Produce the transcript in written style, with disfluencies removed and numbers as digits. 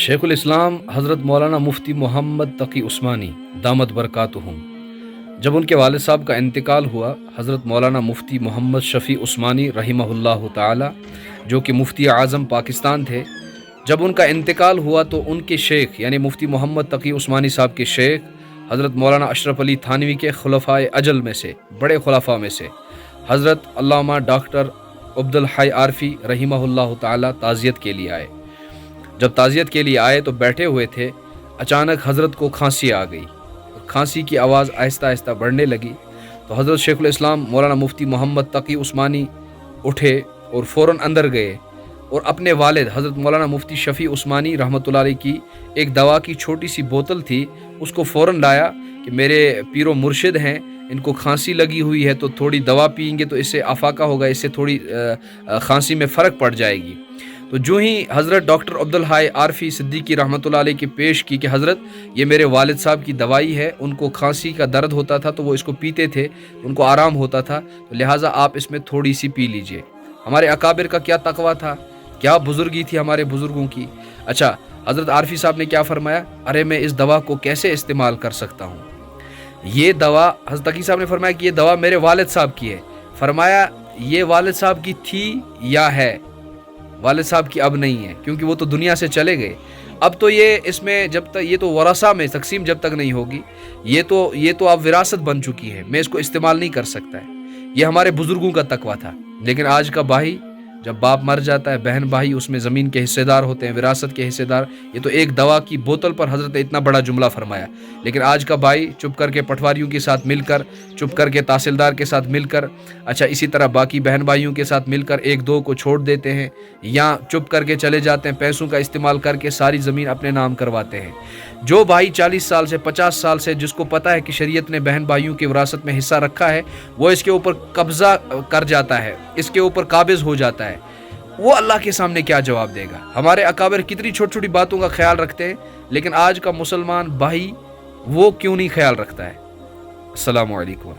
शेख उल इस्लाम हज़रत मौलाना मुफ्ती मोहम्मद तकी उस्मानी दामत बरकातुहुम, जब उनके वालिद साहब का इंतकाल हुआ, हज़रत मौलाना मुफ्ती मोहम्मद शफ़ी उस्मानी रहिमहुल्लाह ताला, जो कि मुफ्ती आज़म पाकिस्तान थे, जब उनका इंतकाल हुआ तो उनके शेख यानी मुफ्ती मोहम्मद तकी उस्मानी साहब के शेख हज़रत मौलाना अशरफ अली थानवी के खुलफ़ाए अजल में से, बड़े खुलफ़ा में से हज़रत अल्लामा डॉक्टर अब्दुल हई आरफी रहिमहुल्लाह ताला ताज़ियत के लिए आए। जब ताज़ियत के लिए आए तो बैठे हुए थे, अचानक हज़रत को खांसी आ गई। खांसी की आवाज़ आहिस्ता आहिस्ता बढ़ने लगी तो हज़रत शेखुल इस्लाम मौलाना मुफ्ती मोहम्मद तकी उस्मानी उठे और फ़ौरन अंदर गए और अपने वालिद हज़रत मौलाना मुफ्ती शफ़ी उस्मानी रहमतुल्लाह अलैह की एक दवा की छोटी सी बोतल थी, उसको फ़ौरन लाया कि मेरे पीरो मुर्शिद हैं, इनको खांसी लगी हुई है तो थोड़ी दवा पिएंगे तो इससे आफाका होगा, इससे थोड़ी खांसी में फ़र्क पड़ जाएगी। तो जो ही हज़रत डॉक्टर अब्दुल हई आरफी सिद्दीकी रहमतुल्लाह अलैह की पेश की कि हज़रत ये मेरे वालिद साहब की दवाई है, उनको खांसी का दर्द होता था तो वो इसको पीते थे, उनको आराम होता था, तो लिहाजा आप इसमें थोड़ी सी पी लीजिए। हमारे अकाबिर का क्या तकवा था, क्या बुजुर्गी थी हमारे बुजुर्गों की। अच्छा, हज़रत आरफी साहब ने क्या फरमाया, अरे मैं इस दवा को कैसे इस्तेमाल कर सकता हूँ। ये दवा, हज़रत तकी साहब ने फरमाया कि ये दवा मेरे वालिद साहब की है। फरमाया ये वालिद साहब की थी या है, वालिद साहब की अब नहीं है क्योंकि वो तो दुनिया से चले गए। अब तो ये इसमें जब तक ये तो वरासा में तकसीम जब तक नहीं होगी, ये तो अब विरासत बन चुकी है, मैं इसको इस्तेमाल नहीं कर सकता है। ये हमारे बुजुर्गों का तकवा था। लेकिन आज का भाई, जब बाप मर जाता है, बहन भाई उसमें ज़मीन के हिस्सेदार होते हैं, विरासत के हिस्सेदार। ये तो एक दवा की बोतल पर हज़रत ने इतना बड़ा जुमला फरमाया। लेकिन आज का भाई चुप करके पटवारियों के साथ मिलकर, चुप करके तहसीलदार के साथ मिलकर, अच्छा इसी तरह बाकी बहन भाइयों के साथ मिलकर एक दो को छोड़ देते हैं या चुप करके चले जाते हैं, पैसों का इस्तेमाल करके सारी ज़मीन अपने नाम करवाते हैं। जो भाई 40 साल से 50 साल से जिसको पता है कि शरीयत ने बहन भाइयों की विरासत में हिस्सा रखा है, वो इसके ऊपर कब्ज़ा कर जाता है, इसके ऊपर काबिज़ हो जाता है, वो अल्लाह के सामने क्या जवाब देगा। हमारे अकाबिर कितनी छोटी छोटी बातों का ख्याल रखते हैं, लेकिन आज का मुसलमान भाई वो क्यों नहीं ख्याल रखता है। अस्सलामु अलैकुम।